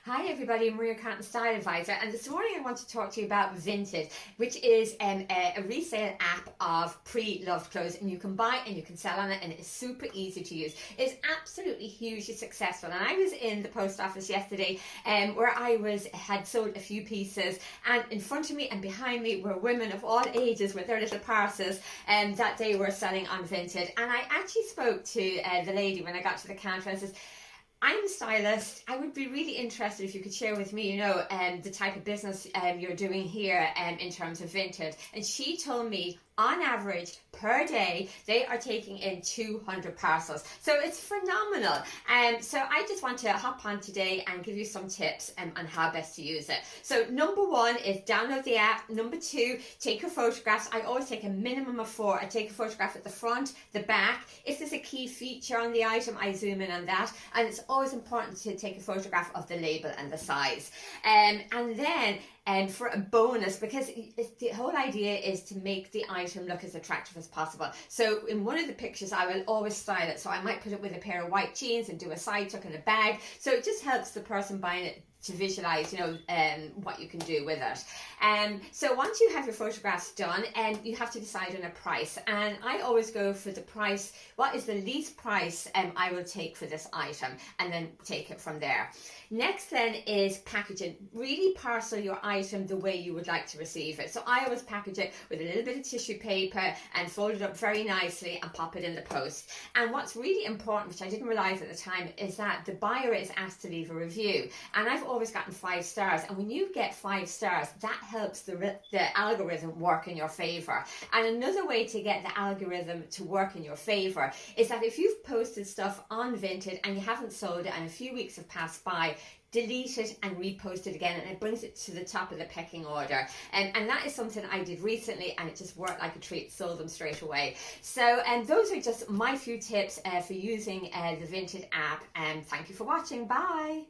Hi everybody, I'm Maria Canton Style Advisor, and this morning I want to talk to you about Vinted, which is a resale app of pre-loved clothes, and you can buy and you can sell on it, and it's super easy to use. It's absolutely hugely successful, and I was in the post office yesterday where had sold a few pieces, and in front of me and behind me were women of all ages with their little parcels that they were selling on Vinted. And I actually spoke to the lady when I got to the counter, and says, I'm a stylist. I would be really interested if you could share with me, the type of business you're doing here in terms of Vinted. And she told me, on average, per day, they are taking in 200 parcels. So it's phenomenal. So I just want to hop on today and give you some tips on how best to use it. So number one is download the app. Number two, take your photographs. I always take a minimum of 4. I take a photograph at the front, the back. If there's a key feature on the item, I zoom in on that. And it's always important to take a photograph of the label and the size. And then for a bonus, because the whole idea is to make the item look as attractive as possible. So in one of the pictures, I will always style it. So I might put it with a pair of white jeans and do a side tuck in a bag. So it just helps the person buying it to visualize, what you can do with it. So once you have your photographs done, you have to decide on a price. And I always go for the price, what is the least price I will take for this item, and then take it from there. Next then is packaging. Really parcel your item the way you would like to receive it. So I always package it with a little bit of tissue paper and fold it up very nicely and pop it in the post. And what's really important, which I didn't realize at the time, is that the buyer is asked to leave a review. And I've always gotten 5 stars, and when you get 5 stars, that helps the algorithm work in your favor. And another way to get the algorithm to work in your favor is that if you've posted stuff on Vinted and you haven't sold it and a few weeks have passed by, delete it and repost it again, and it brings it to the top of the pecking order. And that is something I did recently, and it just worked like a treat. Sold them straight away. So those are just my few tips for using the Vinted app, and thank you for watching. Bye.